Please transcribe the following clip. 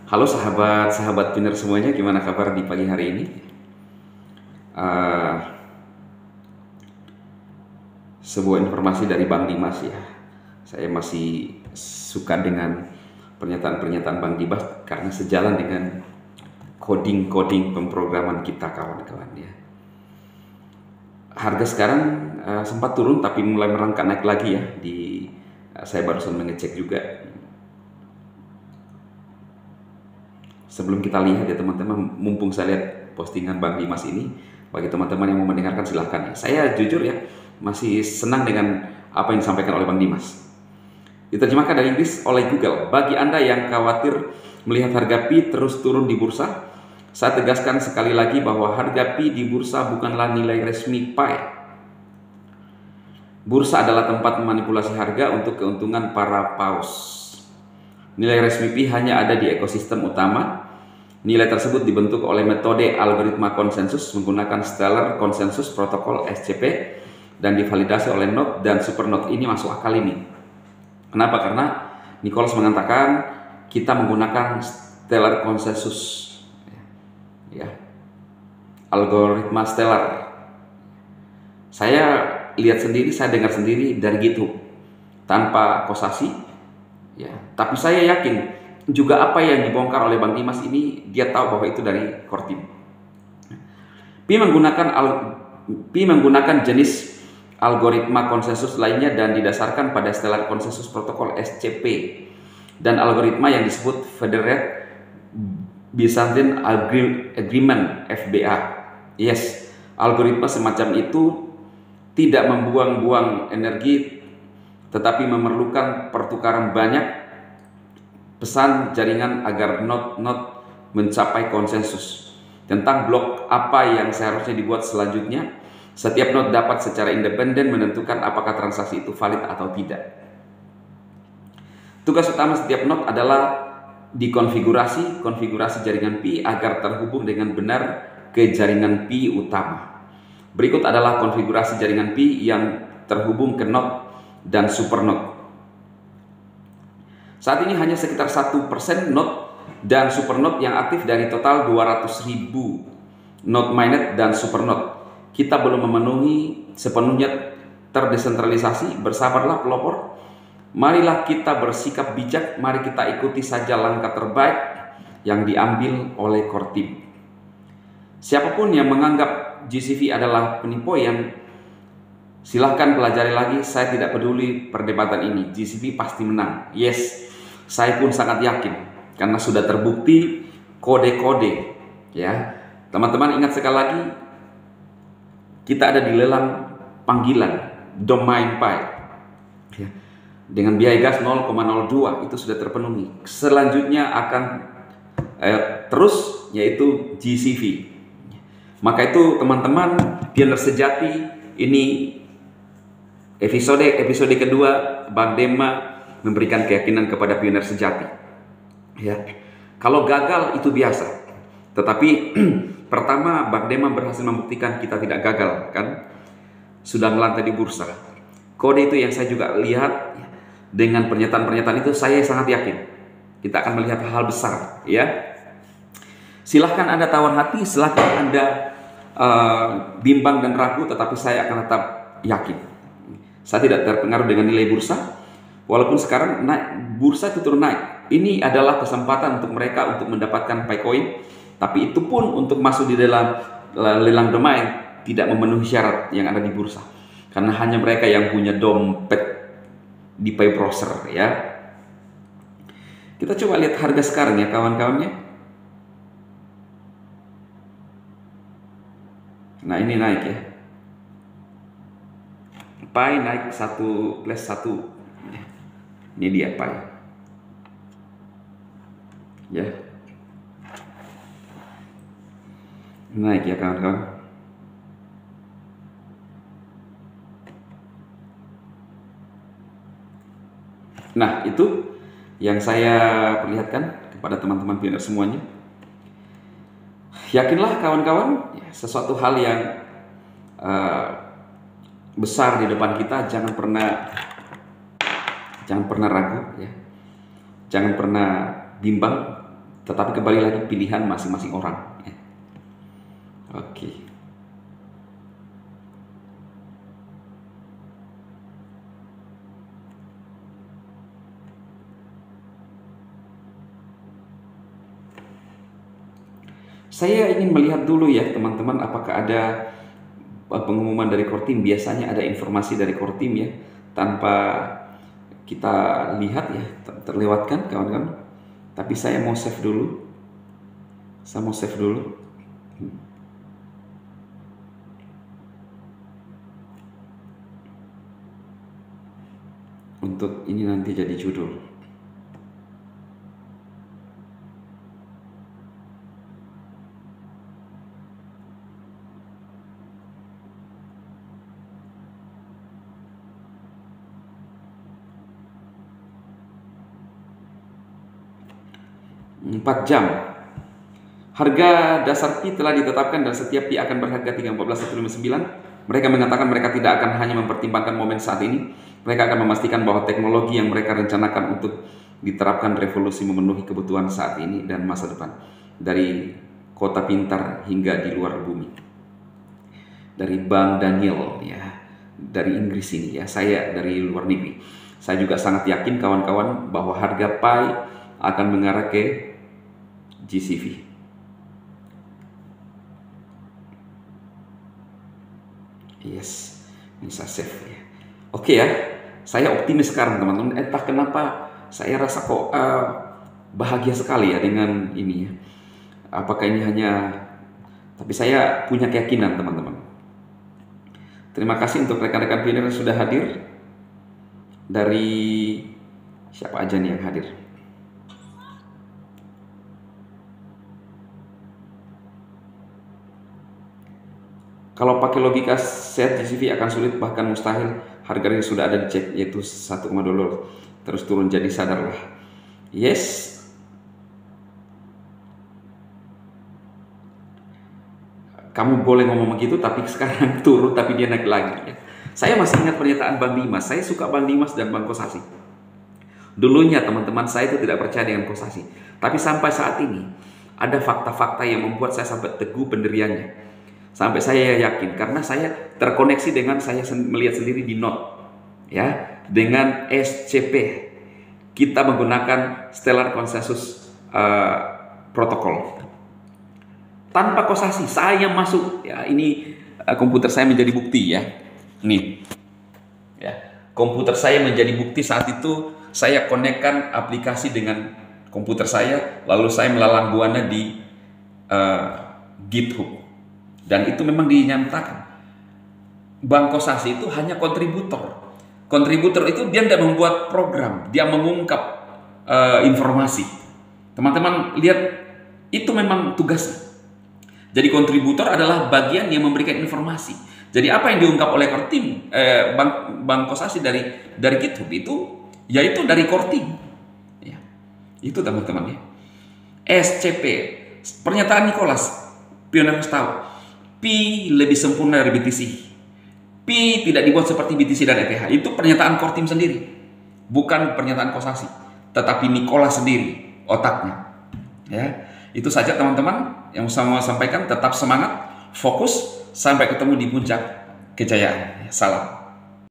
Halo sahabat-sahabat Pinner semuanya, gimana kabar di pagi hari ini? Eh, Sebuah informasi dari Bang Dimas ya. Saya masih suka dengan pernyataan-pernyataan Bang Dimas karena sejalan dengan coding-coding pemrograman kita kawan-kawan ya. Harga sekarang sempat turun tapi mulai merangkak naik lagi ya. Saya barusan mengecek juga. Sebelum kita lihat ya teman-teman, mumpung saya lihat postingan Bang Dimas ini, bagi teman-teman yang mau mendengarkan silahkan ya. Saya jujur ya, masih senang dengan apa yang disampaikan oleh Bang Dimas. Diterjemahkan dari Inggris oleh Google. Bagi Anda yang khawatir melihat harga Pi terus turun di bursa, saya tegaskan sekali lagi bahwa harga Pi di bursa bukanlah nilai resmi Pi. Bursa adalah tempat memanipulasi harga untuk keuntungan para paus. Nilai resmi Pi hanya ada di ekosistem utama. Nilai tersebut dibentuk oleh metode algoritma konsensus menggunakan Stellar Consensus Protocol (SCP) dan divalidasi oleh node dan supernode. Ini masuk akal ini. Kenapa? Karena Nicholas mengatakan kita menggunakan Stellar Consensus, ya, algoritma Stellar. Saya lihat sendiri, saya dengar sendiri dari GitHub tanpa kosasi, ya. Tapi saya yakin juga apa yang dibongkar oleh Bang Dimas ini, dia tahu bahwa itu dari core team. Pi menggunakan jenis algoritma konsensus lainnya dan didasarkan pada Stellar Consensus Protocol (SCP) dan algoritma yang disebut Federated Byzantine Agreement (FBA). Yes, algoritma semacam itu tidak membuang-buang energi tetapi memerlukan pertukaran banyak pesan jaringan agar node-node mencapai konsensus tentang blok apa yang seharusnya dibuat selanjutnya. Setiap node dapat secara independen menentukan apakah transaksi itu valid atau tidak. Tugas utama setiap node adalah dikonfigurasi jaringan Pi agar terhubung dengan benar ke jaringan Pi utama. Berikut adalah konfigurasi jaringan Pi yang terhubung ke node dan supernode. Saat ini hanya sekitar 1% node dan supernode yang aktif dari total 200.000 node mainnet dan supernode. Kita belum memenuhi sepenuhnya terdesentralisasi. Bersabarlah pelopor. Marilah kita bersikap bijak. Mari kita ikuti saja langkah terbaik yang diambil oleh core team. Siapapun yang menganggap GCV adalah penipuan, silahkan pelajari lagi. Saya tidak peduli perdebatan ini. GCV pasti menang. Yes. Saya pun sangat yakin karena sudah terbukti kode-kode, ya. Teman-teman ingat sekali lagi, kita ada di lelang panggilan domain Pi, ya. Dengan biaya gas 0,02 itu sudah terpenuhi. Selanjutnya akan terus yaitu GCV. Maka itu teman-teman Pinner sejati, ini episode kedua Bang Dema memberikan keyakinan kepada pioner sejati. Ya, kalau gagal itu biasa. Tetapi pertama Bang Dema berhasil membuktikan kita tidak gagal, kan? Sudah melantai di bursa. Kode itu yang saya juga lihat dengan pernyataan-pernyataan itu, saya sangat yakin kita akan melihat hal besar, ya. Silahkan Anda tawar hati, silahkan Anda bimbang dan ragu, tetapi saya akan tetap yakin. Saya tidak terpengaruh dengan nilai bursa. Walaupun sekarang naik, bursa itu turun naik. Ini adalah kesempatan untuk mereka untuk mendapatkan Picoin. Tapi itu pun untuk masuk di dalam lelang domain tidak memenuhi syarat yang ada di bursa. Karena hanya mereka yang punya dompet di Pi browser, ya. Kita coba lihat harga sekarang ya kawan-kawannya. Nah ini naik ya. Pi naik 1+1. Ini dia Pi, ya, naik ya kawan-kawan. Nah itu yang saya perlihatkan kepada teman-teman Pinner semuanya. Yakinlah kawan-kawan, sesuatu hal yang besar di depan kita. Jangan pernah ragu, ya. Jangan pernah bimbang. Tetapi kembali lagi pilihan masing-masing orang. Ya. Oke. Saya ingin melihat dulu ya teman-teman, apakah ada pengumuman dari Kortim. Biasanya ada informasi dari Kortim ya, tanpa kita lihat ya, terlewatkan kawan-kawan. Tapi saya mau save dulu. Saya mau save dulu. Untuk ini nanti jadi judul. Empat jam. Harga dasar Pi telah ditetapkan dan setiap Pi akan berharga 314,159. Mereka mengatakan mereka tidak akan hanya mempertimbangkan momen saat ini, mereka akan memastikan bahwa teknologi yang mereka rencanakan untuk diterapkan revolusi memenuhi kebutuhan saat ini dan masa depan, dari kota pintar hingga di luar bumi. Dari Bang Daniel ya, dari Inggris ini ya, saya dari luar negeri. Saya juga sangat yakin kawan-kawan bahwa harga Pi akan mengarah ke GCV. Yes, bisa save ya. Oke ya, saya optimis sekarang teman-teman. Entah kenapa saya rasa kok bahagia sekali ya dengan ini ya. Apakah ini hanya, tapi saya punya keyakinan teman-teman. Terima kasih untuk rekan-rekan pioner yang sudah hadir. Dari siapa aja nih yang hadir? Kalau pakai logika set GCV akan sulit bahkan mustahil. Harganya sudah ada di cek, yaitu $1,2 terus turun, jadi sadarlah. Yes. Kamu boleh ngomong begitu, tapi sekarang turun tapi dia naik lagi. Saya masih ingat pernyataan Bang Dimas. Saya suka Bang Dimas dan Bang Kosasi. Dulunya teman-teman saya itu tidak percaya dengan Kosasi. Tapi sampai saat ini ada fakta-fakta yang membuat saya sampai teguh pendiriannya. Sampai saya yakin, karena saya terkoneksi dengan, saya melihat sendiri di Note ya, dengan SCP. Kita menggunakan Stellar Consensus Protocol tanpa Kosasi. Saya masuk ya, ini komputer saya menjadi bukti ya. Ini ya, komputer saya menjadi bukti. Saat itu saya konekkan aplikasi dengan komputer saya, lalu saya melalang buana di GitHub. Dan itu memang dinyatakan Bang Kosasi itu hanya kontributor. Kontributor itu dia tidak membuat program, dia mengungkap informasi. Teman-teman lihat, itu memang tugasnya. Jadi kontributor adalah bagian yang memberikan informasi. Jadi apa yang diungkap oleh core team, Bang Kosasi dari GitHub itu, yaitu dari core team. Ya, itu teman-teman ya. SCP, pernyataan Nicholas, pioner tahu. Pi lebih sempurna dari BTC. Pi tidak dibuat seperti BTC dan ETH. Itu pernyataan core team sendiri, bukan pernyataan Kosasi, tetapi Nicholas sendiri, otaknya. Ya, itu saja teman-teman yang saya mau sampaikan. Tetap semangat, fokus, sampai ketemu di puncak kejayaan. Salam.